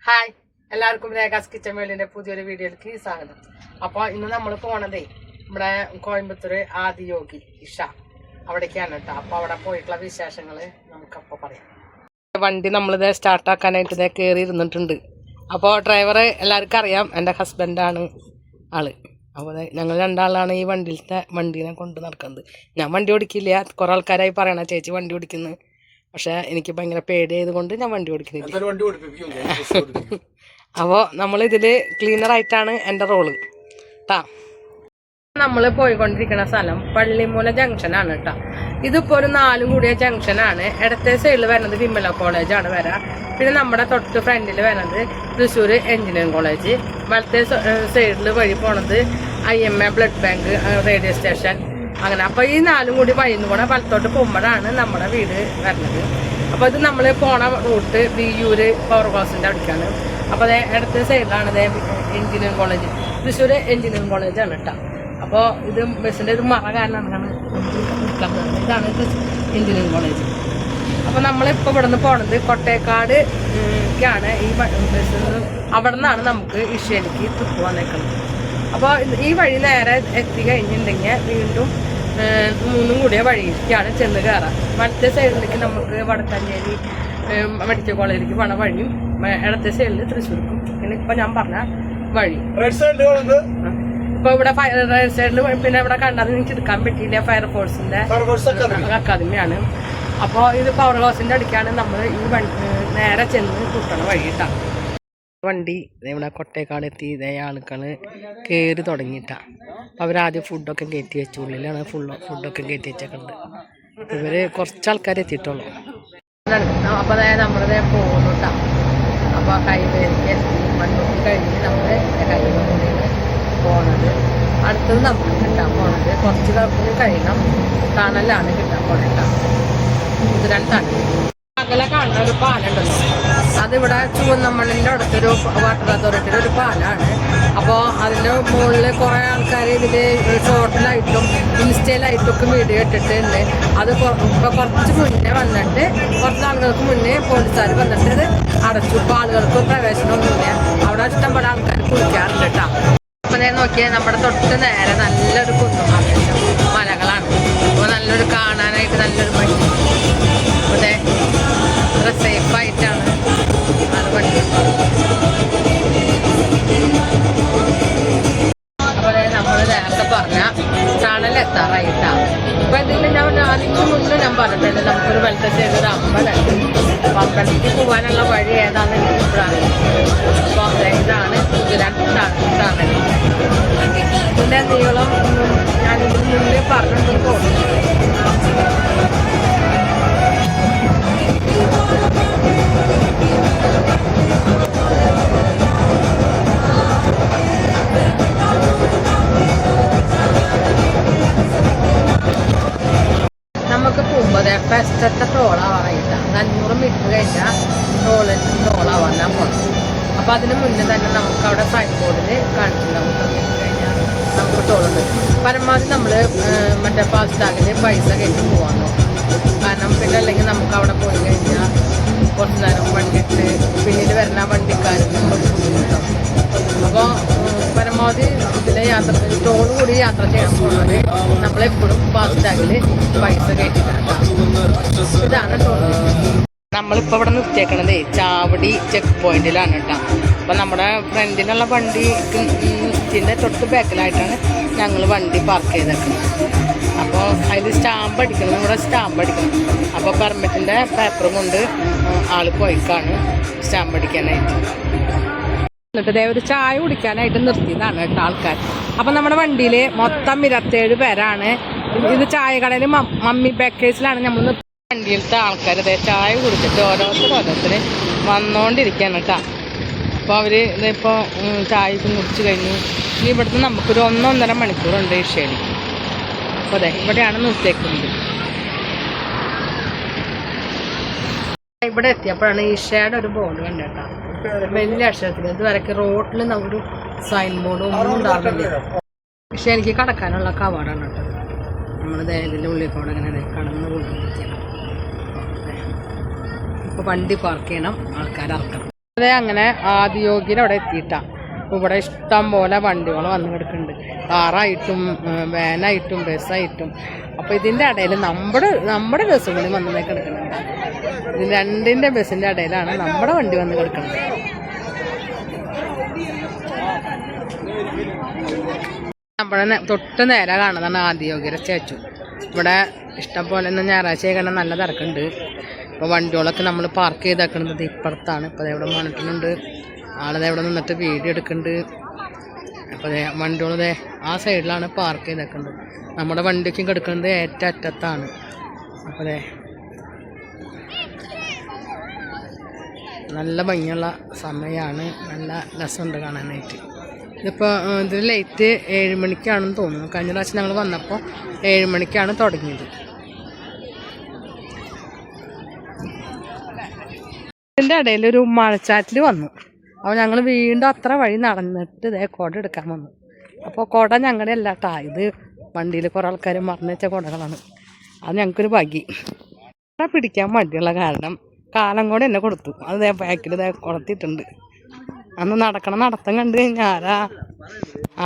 Hi എല്ലാവർക്കും രേഖാസ് kitchen വേൾഡിന്റെ പുതിയൊരു വീഡിയോയിലേക്ക് സ്വാഗതം. അപ്പോൾ ഇന്ന് നമ്മൾ പോണതേ ഇവിടെ കോയമ്പത്തൂർ ആദിയോഗി ഇഷ അവിടേക്കാണ് കേട്ടോ. അപ്പോൾ അവിടെ പോയിട്ടുള്ള വിശേഷങ്ങൾ നമുക്കപ്പോൾ പറയാം. വണ്ടി നമ്മളിത് സ്റ്റാർട്ടാക്കാനായിട്ട് ഇതേ കയറി ഇരുന്നിട്ടുണ്ട്. അപ്പോൾ ഡ്രൈവർ എല്ലാവർക്കും അറിയാം, എൻ്റെ ഹസ്ബൻഡാണ് ആള്. അപ്പോൾ ഞങ്ങൾ രണ്ടാളാണ് ഈ വണ്ടീനെ കൊണ്ട് നടക്കുന്നത്. ഞാൻ വണ്ടി ഓടിക്കില്ല, കുറേ ആൾക്കാരായി പറയണ ചേച്ചി വണ്ടി ഓടിക്കുന്നത്. പക്ഷേ എനിക്ക് ഭയങ്കര പേടിയായത് കൊണ്ട് ഞാൻ വണ്ടി ഓടിക്കുന്നില്ല. അപ്പോൾ നമ്മളിതിൽ ക്ലീനറായിട്ടാണ് എൻ്റെ റോള് കേട്ടോ. നമ്മൾ പോയിക്കൊണ്ടിരിക്കുന്ന സ്ഥലം പള്ളിമൂല ജംഗ്ഷനാണ് കേട്ടോ. ഇതിപ്പോൾ ഒരു 4 കൂടിയ ജംഗ്ഷനാണ്. ഇടത്തെ സൈഡിൽ വരുന്നത് വിമല കോളേജാണ് വരാം. പിന്നെ നമ്മുടെ തൊട്ട് ഫ്രണ്ടിൽ വരുന്നത് തൃശ്ശൂർ എഞ്ചിനീയറിംഗ് കോളേജ്. വലത്തെ സൈഡിൽ വഴി പോണത് IMA blood bank radio station അങ്ങനെ. അപ്പോൾ ഈ 4 കൂടി വഴിന്ന് പോണ വലത്തോട്ട് പോകുമ്പോഴാണ് നമ്മുടെ വീട് വരുന്നത്. അപ്പോൾ ഇത് നമ്മൾ പോണ റൂട്ട് വിയൂര് പവർ ഹൗസിൻ്റെ അടുക്കാണ്. അപ്പോൾ അതേ ഇടത്തെ സൈഡിലാണ് അതേ എഞ്ചിനീയറിംഗ് കോളേജ്, തൃശ്ശൂർ എഞ്ചിനീയറിംഗ് കോളേജാണ് കേട്ടോ. അപ്പോൾ ഇത് ബസ്സിൻ്റെ ഒരു മറ കാരണമാണ് ഇതാണ് എഞ്ചിനീയറിംഗ് കോളേജ്. അപ്പോൾ നമ്മളിപ്പോൾ ഇവിടെ നിന്ന് പോണത് കൊട്ടേക്കാട് ഈ ബസ്സിൽ നിന്ന്. അവിടെ നിന്നാണ് നമുക്ക് ഇഷയിലേക്ക് ട്രിപ്പ് വന്നേക്കുന്നത്. അപ്പോൾ ഈ വഴി നേരെ എത്തിക്കഴിഞ്ഞിട്ടുണ്ടെങ്കിൽ വീണ്ടും 3 കൂടിയ വഴിക്കാണ് ചെന്ന് കയറാം. വലത്തെ സൈഡിലേക്ക് നമുക്ക് വടക്കാഞ്ചേരി മെഡിക്കൽ കോളേജിലേക്ക് പോണ വഴിയും ഇടത്തെ സൈഡിൽ തൃശ്ശൂർക്കും. പിന്നെ ഇപ്പം ഞാൻ പറഞ്ഞ വഴി ഇപ്പോൾ ഇവിടെ റൈറ്റ് സൈഡിൽ പിന്നെ ഇവിടെ കണ്ടത് എനിക്ക് എടുക്കാൻ പറ്റിയില്ല. ഫയർഫോഴ്സിൻ്റെ അക്കാദമിയാണ്. അപ്പോൾ ഇത് പവർ ഹൗസിൻ്റെ അടുക്കാണ് നമ്മൾ ഈ നേരെ ചെന്ന് കുട്ടണ വഴി കേട്ടോ. വണ്ടി ഇവിടെ കൊട്ടേക്കാട് എത്തി. ഇതേ ആളുകൾ കയറി തുടങ്ങിയിട്ടാണ്. അവരാദ്യം ഫുഡൊക്കെ കയറ്റി വെച്ചു. ഉള്ളിലാണ് ഫുഡൊക്കെ കയറ്റി വെച്ചേക്കുന്നത്. ഇവർ കുറച്ച് ആൾക്കാർ എത്തിയിട്ടുള്ളൂ. അപ്പോൾ അതായത് നമ്മളിതേ പോകുന്നു കേട്ടോ. അപ്പോൾ ഹൈവേയിലേക്ക് എത്തി മണ്ണൂട്ടി കഴിഞ്ഞ് നമ്മൾ ഹൈവേയിലാണ് പോണത്. അടുത്തത് നമുക്ക് കിട്ടാൻ പോണത് കുറച്ച് കഴിയണം. തണലാണ് കിട്ടാൻ പോണേട്ടോ. കുതിരാൻ അകലെ കാണുന്ന ഒരു പാലുണ്ടല്ലോ, അതിവിടെ ചുവന്നമണ്ണിൻ്റെ അടുത്തൊരു വാട്ടർ അതോറിറ്റിയുടെ ഒരു പാലാണ്. അപ്പോൾ അതിൻ്റെ മുകളിൽ കുറേ ആൾക്കാർ ഇതിൽ ഷോർട്ടിലായിട്ടും ഇൻസ്റ്റയിലായിട്ടും ഒക്കെ വീഡിയോ ഇട്ടിട്ടുണ്ട്. അത് ഇപ്പോൾ കുറച്ച് മുന്നേ വന്നിട്ട് കുറച്ച് ആളുകൾക്ക് മുന്നേ പോലീസുകാർ വന്നിട്ട് ഇത് അടച്ചു. ഇപ്പോൾ ആളുകൾക്ക് പ്രവേശനമൊന്നുമില്ല. അവിടെ ഇഷ്ടംപോലെ ആൾക്കാർ കുളിക്കാറുണ്ട് കേട്ടോ. അപ്പോൾ ഞാൻ നോക്കിയാൽ നമ്മുടെ തൊട്ട് നേരെ നല്ലൊരു കുന്നുമാകേണ്ട മലകളാണ്. അപ്പോൾ നല്ലൊരു കാണാനായിട്ട് നല്ലൊരു ഭംഗി. അതെ അത്ര സേഫായിട്ടാണ് അത് വണ്ടി. അപ്പോൾ നമ്മൾ നേരത്തെ പറഞ്ഞ ടണലെത്താറായിട്ടാണ്. അപ്പോൾ ഇതിൽ അതിന് മുന്നേ ഞാൻ പറഞ്ഞിട്ടുണ്ട് നമുക്കൊരു വലത്തെ സൈഡ് ഒരു അമ്പലമുണ്ട്. അപ്പോൾ അമ്പലത്തിലേക്ക് പോകാനുള്ള വഴി ഏതാണെന്ന് എനിക്ക് ഇപ്പോഴാണ്. അപ്പോൾ ഇതാണ് ടണൽ. ഇതിൻ്റെ നീളം ഞാനിതിന് മുന്നേ പറഞ്ഞിട്ട് പോകുന്നു. നമുക്ക് പോകുമ്പോൾ ഫസ്റ്റത്തെ ടോളാവാറായിട്ടാണ്. 500 മീറ്റർ കഴിഞ്ഞാൽ ടോളാവാനാണ് പോകണം. അപ്പോൾ അതിന് മുന്നേ തന്നെ നമുക്ക് അവിടെ സൈൻ ബോർഡിൽ കാണിച്ചിട്ടുണ്ടാവും. കഴിഞ്ഞാൽ നമുക്ക് ടോളുണ്ട്. പരമാവധി നമ്മൾ മറ്റേ ഫാസ്റ്റാഗിൽ പൈസ കയറ്റി പോകാൻ നോക്കാം. കാരണം പിന്നെ അല്ലെങ്കിൽ നമുക്ക് അവിടെ പോയി കഴിഞ്ഞാൽ കുറച്ച് നേരം വണ്ടിയിട്ട് പിന്നീട് വരുന്ന വണ്ടിക്കാർക്ക് ബുദ്ധിമുട്ടാവും. അപ്പോൾ പരമാവധി ഇതിലെ ടോൾ കൂടി യാത്ര ചെയ്യാൻ പോകുന്നത് നമ്മളെപ്പോഴും ഫാസ്റ്റാഗിൽ പൈസ കയറ്റിട്ടാണ്. ഇതാണ് ടോൾ. നമ്മളിപ്പോൾ ഇവിടെ നിർത്തിയേക്കണത് ചാവടി ചെക്ക് പോയിന്റിലാണ് കേട്ടോ. അപ്പോൾ നമ്മുടെ ഫ്രണ്ടിലുള്ള വണ്ടിൻ്റെ തൊട്ട് ബാക്കിലായിട്ടാണ് ഞങ്ങൾ വണ്ടി പാർക്ക് ചെയ്തേക്കുന്നത്. അപ്പോൾ അതിൽ സ്റ്റാമ്പ് അടിക്കണം, നമ്മുടെ സ്റ്റാമ്പ് അടിക്കണം. അപ്പോൾ പെർമിറ്റിൻ്റെ പേപ്പറും കൊണ്ട് ആൾ പോയിക്കാണ് സ്റ്റാമ്പ് അടിക്കാനായിട്ട്. എന്നിട്ട് ഇതേ ഒരു ചായ കുടിക്കാനായിട്ട് നിർത്തിയതാണ് കേട്ടോ ആൾക്കാർ. അപ്പം നമ്മുടെ വണ്ടിയിൽ മൊത്തം 27 പേരാണ്. ഇത് ചായ കടയിൽ മമ്മി ബേക്കേഴ്സിലാണ് നമ്മൾ വണ്ടിയിലത്തെ ആൾക്കാർ ഇതേ ചായ കുടിച്ചിട്ട് ഓരോരുത്തർ വന്നുകൊണ്ടിരിക്കുകയാണ് കേട്ടോ. അപ്പോൾ അവർ ഇതിപ്പോൾ ചായക്കും കുടിച്ച് കഴിഞ്ഞു. ഇനി ഇവിടുന്ന് നമുക്കൊരു 1-1.5 മണിക്കൂറുണ്ട് ഇഷയിൽ. അപ്പോൾ അതെ ഇവിടെയാണ് നിർത്തിയേക്കുന്നത്. ഇവിടെ എത്തിയപ്പോഴാണ് ഇഷയുടെ ഒരു ബോർഡ് കണ്ടേട്ടാ, വലിയ അക്ഷരത്തിൽ. ഇതുവരെയൊക്കെ റോഡിൽ ഒരു സൈൻ ബോർഡ് ഒന്നും ഉണ്ടാകുന്നില്ല. പക്ഷെ എനിക്ക് കടക്കാനുള്ള കവാടാണ് കേട്ടോ. നമ്മൾ ഇതിൻ്റെ ഉള്ളിൽ കൂടെ ഇങ്ങനെ കടന്നു കൊണ്ടിരിക്കണം. ഇപ്പോൾ വണ്ടി പാർക്ക് ചെയ്യണം, ആൾക്കാർ ഇറക്കണം. അതെ അങ്ങനെ ആദിയോഗിയിൽ അവിടെ എത്തിയിട്ടാണ്. അപ്പോൾ ഇവിടെ ഇഷ്ടം പോലെ വണ്ടികൾ വന്ന് കിടക്കുന്നുണ്ട്, കാറായിട്ടും വാനായിട്ടും ബസ്സായിട്ടും. അപ്പോൾ ഇതിൻ്റെ ഇടയിൽ നമ്മുടെ ബസ് കൂടി വന്ന് കിടക്കുന്നുണ്ട്. ഇത് രണ്ടിൻ്റെ ബസ്സിൻ്റെ ഇടയിലാണ് നമ്മുടെ വണ്ടി വന്ന് കിടക്കുന്നത്. നമ്മുടെ തൊട്ട് നേരെ കാണുന്നതാണ് ആദിയോഗിയുടെ സ്റ്റാച്ചു. ഇവിടെ ഇഷ്ടം പോലെ ഇന്ന് ഞായറാഴ്ച കാരണം നല്ല തിരക്കുണ്ട്. ഇപ്പോൾ വണ്ടികളൊക്കെ നമ്മൾ പാർക്ക് ചെയ്തേക്കുന്നത് ഇപ്പുറത്താണ്. ഇപ്പോൾ അതെവിടെ മോണിറ്ററുണ്ട്, ആളത് എവിടെ നിന്നിട്ട് വീഡിയോ എടുക്കുന്നുണ്ട്. അപ്പോൾ അതെ വണ്ടികളതെ ആ സൈഡിലാണ് പാർക്ക് ചെയ്തേക്കുന്നത്. നമ്മുടെ വണ്ടിക്കും കിടക്കുന്നത് ഏറ്റവും അറ്റത്താണ്. അപ്പോൾ അതെ നല്ല ഭംഗിയുള്ള സമയമാണ്, നല്ല രസമുണ്ട് കാണാനായിട്ട്. ഇതിപ്പോൾ ഇതിൽ ലൈറ്റ് 7 മണിക്കാണെന്ന് തോന്നുന്നു. കഴിഞ്ഞ പ്രാവശ്യം ഞങ്ങൾ വന്നപ്പോൾ 7 മണിക്കാണ് തുടങ്ങിയത്. ഇതിൻ്റെ ഇടയിൽ ഒരു മഴച്ചാറ്റിൽ വന്നു. അപ്പോൾ ഞങ്ങൾ വീണ്ടും അത്ര വഴി നടന്നിട്ട് ഇതേ കുട എടുക്കാൻ വന്നു. അപ്പോൾ കുട ഞങ്ങളുടെ അല്ല കേട്ടോ, ഇത് വണ്ടിയിൽ കുറേ ആൾക്കാർ മറന്നു വെച്ച കുടകളാണ്. അത് ഞങ്ങൾക്കൊരു ഭാഗ്യം. കുട പിടിക്കാൻ മടിയുള്ള കാരണം കാലം കൂടെ എന്നെ കൊടുത്തു. അത് ബാക്കിൽ ഇതേ കൊടുത്തിട്ടുണ്ട്. അന്ന് നടത്തം കണ്ടു കഴിഞ്ഞാൽ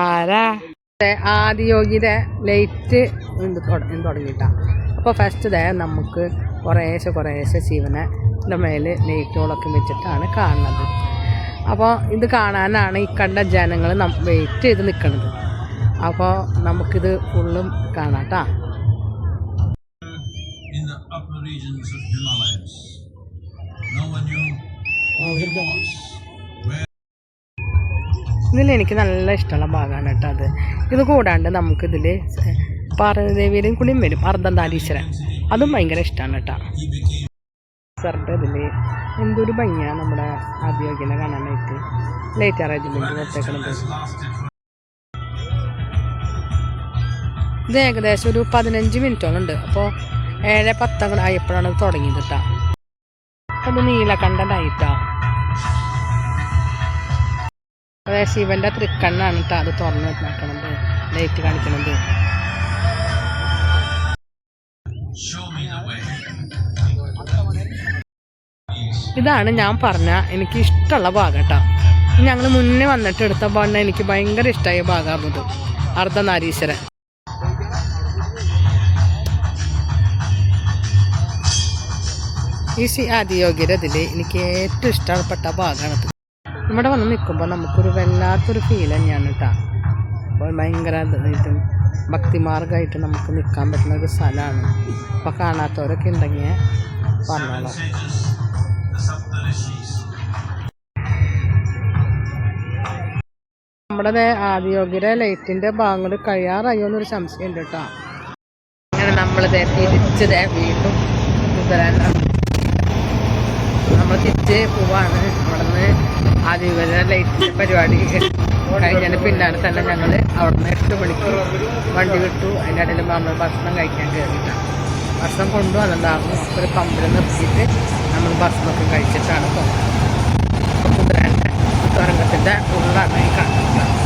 ആരാ ആദിയോഗിയുടെ ലൈറ്റ് തുടങ്ങിയിട്ടാണ്. അപ്പോൾ ഫസ്റ്റ് ഇതേ നമുക്ക് കുറേശ്ശെ ശിവനെ മേൽ ലൈറ്റുകളൊക്കെ വെച്ചിട്ടാണ് കാണുന്നത്. അപ്പോൾ ഇത് കാണാനാണ് ഈ കണ്ട ജനങ്ങൾ വെയിറ്റ് ചെയ്ത് നിൽക്കുന്നത്. അപ്പോൾ നമുക്കിത് ഫുള്ളും കാണാം കേട്ടോ. ഇതിലെനിക്ക് നല്ല ഇഷ്ടമുള്ള ഭാഗമാണ് കേട്ടോ അത്. ഇത് കൂടാണ്ട് നമുക്കിതിൽ പാർവതീദേവിയിലും കൂടിയും വരും അർദ്ധനാരീശ്വരൻ, അതും ഭയങ്കര ഇഷ്ടമാണ് കേട്ടോ. സാറിൻ്റെ ഇതിൽ എന്തൊരു ഭംഗിയാണ് നമ്മുടെ ആദിയോഗിനെ കാണാനായിട്ട്. ലൈറ്റ് അറേഞ്ച്മെൻറ്റ് കൊടുത്തേക്കണത്. ഇത് ഏകദേശം ഒരു 15 മിനിറ്റോളം ഉണ്ട്. അപ്പോൾ 7:10 ആയപ്പോഴാണ് തുടങ്ങിയത് കേട്ടോ. അത് നീലകണ്ഠനായിട്ടാ. അതായത് ശിവന്റെ തൃക്കണ്ണാണ് കേട്ടോ അത് തുറന്ന് വെക്കണത്, ലൈറ്റ് കാണിക്കണത്. ഇതാണ് ഞാൻ പറഞ്ഞ എനിക്ക് ഇഷ്ടമുള്ള ഭാഗം കേട്ടോ. ഞങ്ങൾ മുന്നേ വന്നിട്ട് എടുത്ത ഭാഗം എനിക്ക് ഭയങ്കര ഇഷ്ടമായ ഭാഗമാകുന്നത് അർദ്ധനാരീശ്വരൻ. ഈ ആദിയോഗിയുടെ ഇതിൽ എനിക്ക് ഏറ്റവും ഇഷ്ടപ്പെട്ട ഭാഗമാണത്. ഇവിടെ വന്ന് നിൽക്കുമ്പോൾ നമുക്കൊരു വല്ലാത്തൊരു ഫീൽ തന്നെയാണ് കേട്ടോ. അപ്പോൾ ഭയങ്കര ഇതും ഭക്തിമാർഗമായിട്ട് നമുക്ക് നിൽക്കാൻ പറ്റുന്ന ഒരു സ്ഥലമാണ്. അപ്പോൾ കാണാത്തവരൊക്കെ ഉണ്ടെങ്കിൽ പറഞ്ഞോളാം. നമ്മുടെ ആദിയോഗിയുടെ ലൈറ്റിൻ്റെ ഭാഗങ്ങൾ കഴിയാറായോ എന്നൊരു സംശയം ഉണ്ട് കേട്ടോ. അങ്ങനെ നമ്മളിത് തിരിച്ചത് വീണ്ടും നമ്മൾ തിരിച്ച് പോവാണ്. അവിടെ നിന്ന് ആദിയോഗിയുടെ ലൈറ്റിൻ്റെ പരിപാടി കഴിഞ്ഞതിന് പിന്നാലെ തന്നെ ഞങ്ങൾ അവിടെ നിന്ന് 8 മണിക്ക് വണ്ടി വിട്ടു. അതിൻ്റെ ഇടയിൽ നമ്മൾ ഭക്ഷണം കഴിക്കാൻ കയറിയിട്ടാണ്. ഭക്ഷണം കൊണ്ടുവന്നിട്ടുണ്ടായിരുന്നു. അപ്പോൾ ഒരു പമ്പിൽ നിർത്തിയിട്ട് നമ്മൾ ഭക്ഷണമൊക്കെ കഴിച്ചിട്ടാണ് പോകുന്നത്. കുതിരേൻ്റെ തുരങ്കത്തിൻ്റെ ഉള്ളാണ് ഈ കാണുന്നത്.